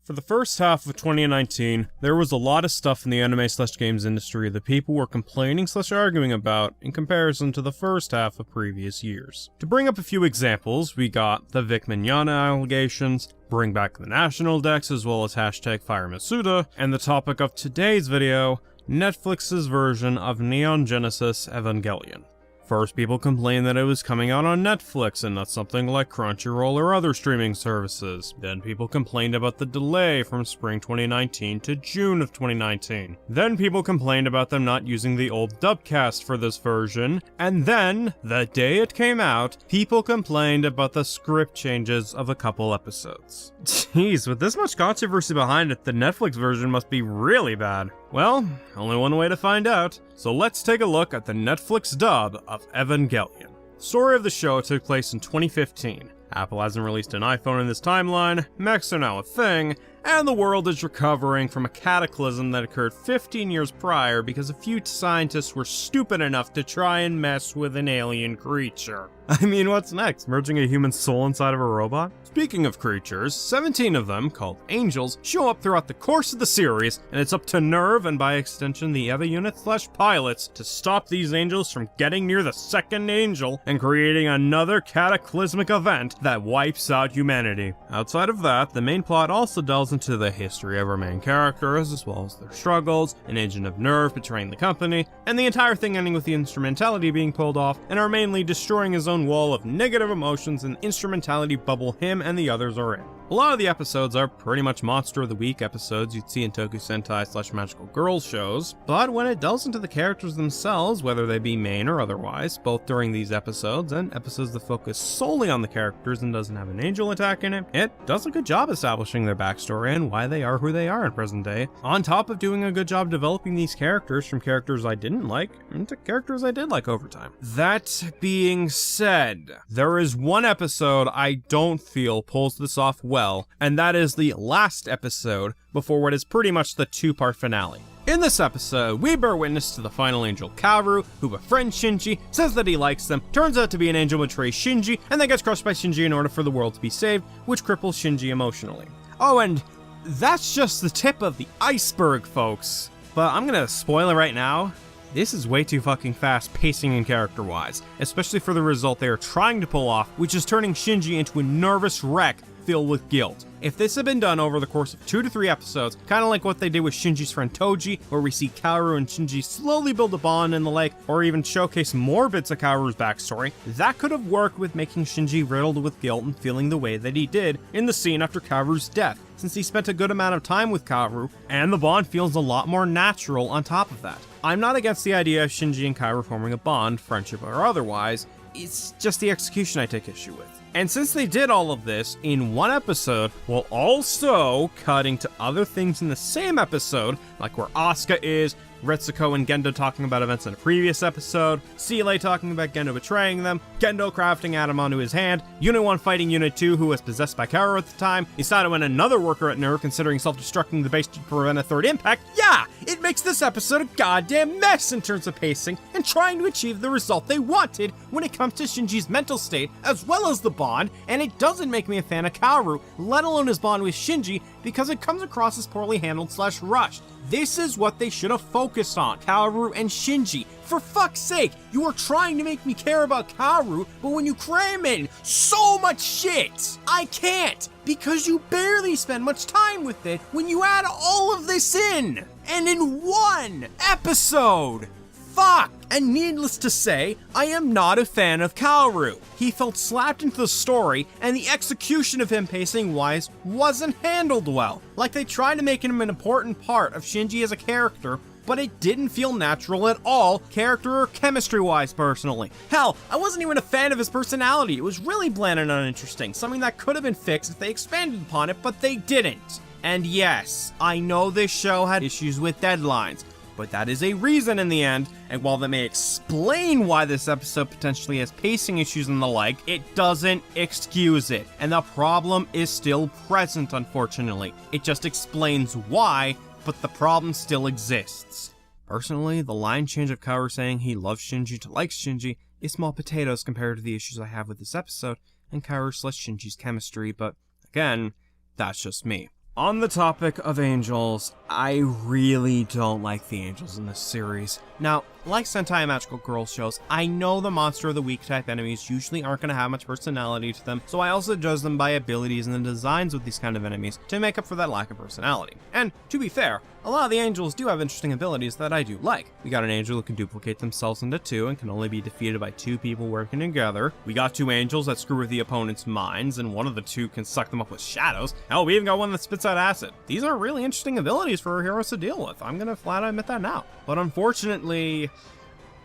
For the first half of 2019, there was a lot of stuff in the anime/games industry that people were complaining/arguing about in comparison to the first half of previous years. To bring up a few examples, we got the Vic Mignogna allegations, bring back the National Dex as well as #FireMasuda, and the topic of today's video, Netflix's version of Neon Genesis Evangelion. First, people complained that it was coming out on Netflix and not something like Crunchyroll or other streaming services. Then people complained about the delay from spring 2019 to June of 2019. Then people complained about them not using the old dubcast for this version. And then, the day it came out, people complained about the script changes of a couple episodes. Jeez, with this much controversy behind it, the Netflix version must be really bad. Well, only one way to find out. So let's take a look at the Netflix dub of Evangelion. The story of the show took place in 2015. Apple hasn't released an iPhone in this timeline, mechs are now a thing, and the world is recovering from a cataclysm that occurred 15 years prior because a few scientists were stupid enough to try and mess with an alien creature. I mean, what's next? Merging a human soul inside of a robot? Speaking of creatures, 17 of them, called angels, show up throughout the course of the series, and it's up to Nerve, and by extension the EVA unit/pilots, to stop these angels from getting near the second angel and creating another cataclysmic event that wipes out humanity. Outside of that, the main plot also delves into the history of our main characters, as well as their struggles, an agent of Nerve betraying the company, and the entire thing ending with the instrumentality being pulled off, and are mainly destroying his own wall of negative emotions and instrumentality bubble him and the others are in. A lot of the episodes are pretty much Monster of the Week episodes you'd see in Toku Sentai/Magical Girls shows, but when it delves into the characters themselves, whether they be main or otherwise, both during these episodes and episodes that focus solely on the characters and doesn't have an angel attack in it, it does a good job establishing their backstory and why they are who they are in present day, on top of doing a good job developing these characters from characters I didn't like into characters I did like over time. That being said, there is one episode I don't feel pulls this off well, and that is the last episode before what is pretty much the two-part finale. In this episode, we bear witness to the final angel Kaoru, who befriends Shinji, says that he likes them, turns out to be an angel, betrays Shinji, and then gets crushed by Shinji in order for the world to be saved, which cripples Shinji emotionally. Oh, and that's just the tip of the iceberg, folks. But I'm gonna spoil it right now. This is way too fucking fast pacing and character-wise, especially for the result they are trying to pull off, which is turning Shinji into a nervous wreck filled with guilt. If this had been done over the course of 2 to 3 episodes, kind of like what they did with Shinji's friend Toji, where we see Kaoru and Shinji slowly build a bond and the like, or even showcase more bits of Kaoru's backstory, that could have worked with making Shinji riddled with guilt and feeling the way that he did in the scene after Kaoru's death, since he spent a good amount of time with Kaoru, and the bond feels a lot more natural on top of that. I'm not against the idea of Shinji and Kaoru forming a bond, friendship or otherwise, it's just the execution I take issue with. And since they did all of this in one episode, while also cutting to other things in the same episode, like where Asuka is, Retsuko and Gendo talking about events in a previous episode, Seele talking about Gendo betraying them, Gendo crafting Adam onto his hand, Unit 1 fighting Unit 2 who was possessed by Kaoru at the time, Isato and another worker at Nerve considering self-destructing the base to prevent a third impact. Yeah, it makes this episode a goddamn mess in terms of pacing and trying to achieve the result they wanted when it comes to Shinji's mental state as well as the bond, and it doesn't make me a fan of Kaoru, let alone his bond with Shinji, because it comes across as poorly handled/rushed. This is what they should have focused on, Kaoru and Shinji. For fuck's sake, you are trying to make me care about Kaoru, but when you cram in so much shit, I can't, because you barely spend much time with it when you add all of this in, and in one episode. Fuck! And needless to say, I am not a fan of Kaoru. He felt slapped into the story, and the execution of him pacing-wise wasn't handled well. Like they tried to make him an important part of Shinji as a character, but it didn't feel natural at all, character or chemistry-wise personally. Hell, I wasn't even a fan of his personality. It was really bland and uninteresting, something that could have been fixed if they expanded upon it, but they didn't. And yes, I know this show had issues with deadlines, but that is a reason in the end, and while that may explain why this episode potentially has pacing issues and the like, it doesn't excuse it, and the problem is still present, unfortunately. It just explains why, but the problem still exists. Personally, the line change of Kaoru saying he loves Shinji to likes Shinji is small potatoes compared to the issues I have with this episode and Kaoru/Shinji's chemistry, but again, that's just me. On the topic of angels, I really don't like the angels in this series. Now, like Sentai Magical Girl shows, I know the Monster of the Week type enemies usually aren't going to have much personality to them, so I also judge them by abilities and the designs with these kind of enemies to make up for that lack of personality. And, to be fair, a lot of the angels do have interesting abilities that I do like. We got an angel that can duplicate themselves into two and can only be defeated by two people working together. We got two angels that screw with the opponent's minds, and one of the two can suck them up with shadows. Hell, we even got one that spits out acid. These are really interesting abilities for our heroes to deal with. I'm gonna flat out admit that now. But unfortunately,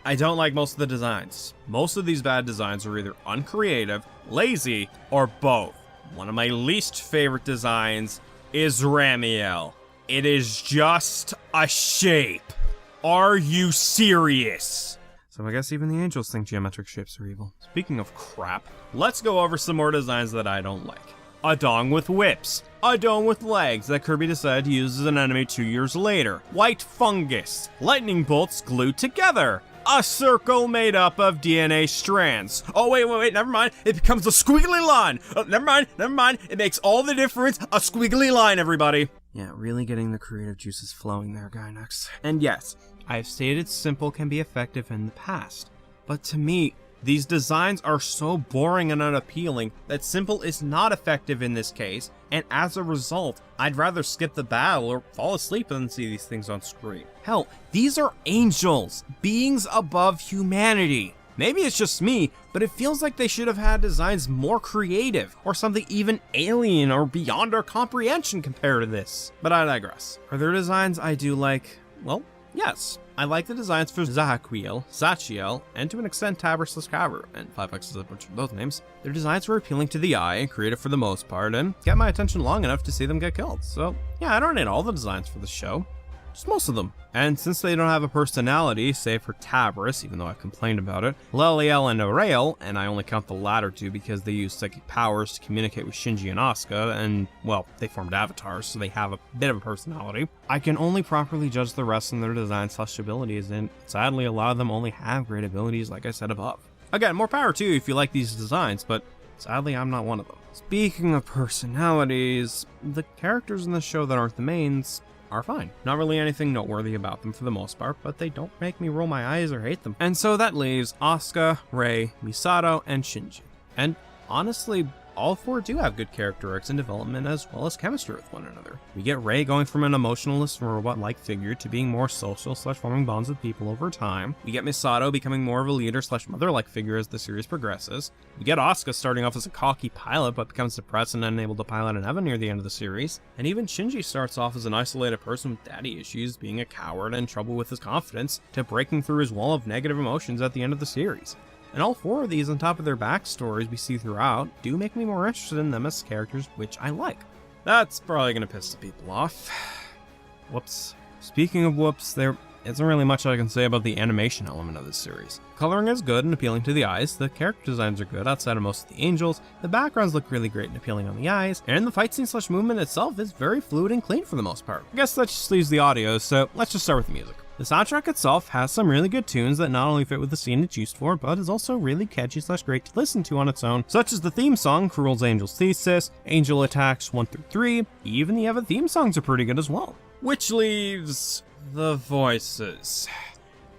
I don't like most of the designs. Most of these bad designs are either uncreative, lazy, or both. One of my least favorite designs is Ramiel. It is just a shape. Are you serious? So I guess even the angels think geometric shapes are evil. Speaking of crap, let's go over some more designs that I don't like. A dong with whips. A dome with legs that Kirby decided to use as an enemy 2 years later. White fungus. Lightning bolts glued together. A circle made up of DNA strands. Oh, wait, never mind. It becomes a squiggly line. Oh, never mind. It makes all the difference. A squiggly line, everybody. Yeah, really getting the creative juices flowing there, Gynex. And yes, I've stated simple can be effective in the past. But to me, these designs are so boring and unappealing that simple is not effective in this case, and as a result, I'd rather skip the battle or fall asleep than see these things on screen. Hell, these are angels, beings above humanity. Maybe it's just me, but it feels like they should have had designs more creative, or something even alien or beyond our comprehension compared to this. But I digress. Are there designs I do like? Well, yes. I like the designs for Zahaquiel, Zachiel, and to an extent Tabris/Cabru, and 5X is a bunch of those names. Their designs were appealing to the eye and creative for the most part, and kept my attention long enough to see them get killed. So yeah, I don't need all the designs for the show, just most of them. And since they don't have a personality, save for Tabris, even though I've complained about it, Leliel and Aurel, and I only count the latter two because they use psychic powers to communicate with Shinji and Asuka, and, well, they formed avatars, so they have a bit of a personality. I can only properly judge the rest in their design/abilities, and sadly a lot of them only have great abilities like I said above. Again, more power to you if you like these designs, but sadly I'm not one of them. Speaking of personalities, the characters in the show that aren't the mains are fine. Not really anything noteworthy about them for the most part, but they don't make me roll my eyes or hate them. And so that leaves Asuka, Rei, Misato, and Shinji. And honestly, all four do have good character arcs and development as well as chemistry with one another. We get Rei going from an emotionless robot-like figure to being more social/forming bonds with people over time. We get Misato becoming more of a leader/mother-like figure as the series progresses. We get Asuka starting off as a cocky pilot but becomes depressed and unable to pilot an Eva near the end of the series. And even Shinji starts off as an isolated person with daddy issues, being a coward and trouble with his confidence, to breaking through his wall of negative emotions at the end of the series. And all four of these, on top of their backstories we see throughout, do make me more interested in them as characters, which I like. That's probably gonna piss some people off. Whoops. Speaking of whoops, there isn't really much I can say about the animation element of this series. Coloring is good and appealing to the eyes, the character designs are good outside of most of the angels, the backgrounds look really great and appealing on the eyes, and the fight scene/movement itself is very fluid and clean for the most part. I guess that just leaves the audio, so let's just start with the music. The soundtrack itself has some really good tunes that not only fit with the scene it's used for, but is also really catchy/great to listen to on its own, such as the theme song, Cruel's Angel's Thesis, Angel Attacks 1 through 3, even the Eva theme songs are pretty good as well. Which leaves the voices.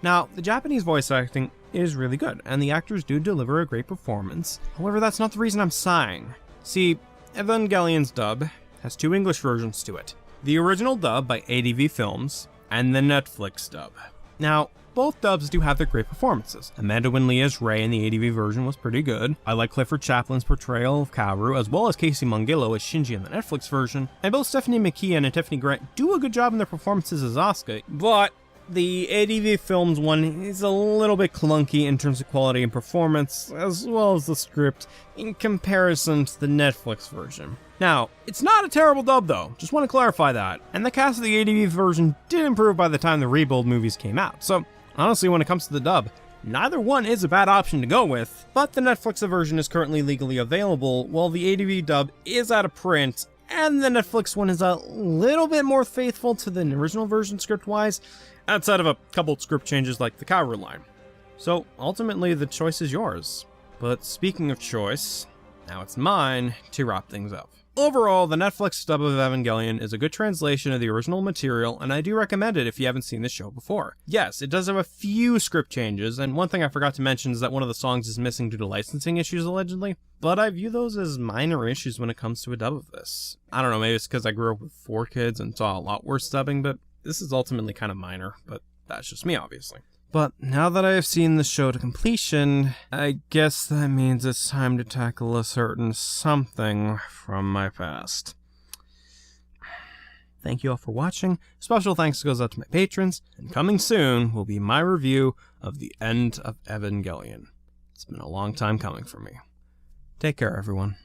Now, the Japanese voice acting is really good, and the actors do deliver a great performance. However, that's not the reason I'm sighing. See, Evangelion's dub has two English versions to it. The original dub by ADV Films, and the Netflix dub. Now, both dubs do have their great performances. Amanda Winley Rei in the ADV version was pretty good. I like Clifford Chaplin's portrayal of Kaoru, as well as Casey Mongillo as Shinji in the Netflix version, and both Stephanie McKeon and Tiffany Grant do a good job in their performances as Asuka, but the ADV Films one is a little bit clunky in terms of quality and performance, as well as the script, in comparison to the Netflix version. Now, it's not a terrible dub though, just want to clarify that, and the cast of the ADV version did improve by the time the Rebuild movies came out, so honestly when it comes to the dub, neither one is a bad option to go with, but the Netflix version is currently legally available, while the ADV dub is out of print, and the Netflix one is a little bit more faithful to the original version script-wise, outside of a couple script changes like the Kaoru line. So ultimately the choice is yours. But speaking of choice, now it's mine to wrap things up. Overall, the Netflix dub of Evangelion is a good translation of the original material, and I do recommend it if you haven't seen the show before. Yes, it does have a few script changes, and one thing I forgot to mention is that one of the songs is missing due to licensing issues, allegedly, but I view those as minor issues when it comes to a dub of this. I don't know, maybe it's because I grew up with 4 kids and saw a lot worse dubbing, but this is ultimately kind of minor, but that's just me, obviously. But now that I have seen the show to completion, I guess that means it's time to tackle a certain something from my past. Thank you all for watching. Special thanks goes out to my patrons, and coming soon will be my review of the end of Evangelion. It's been a long time coming for me. Take care, everyone.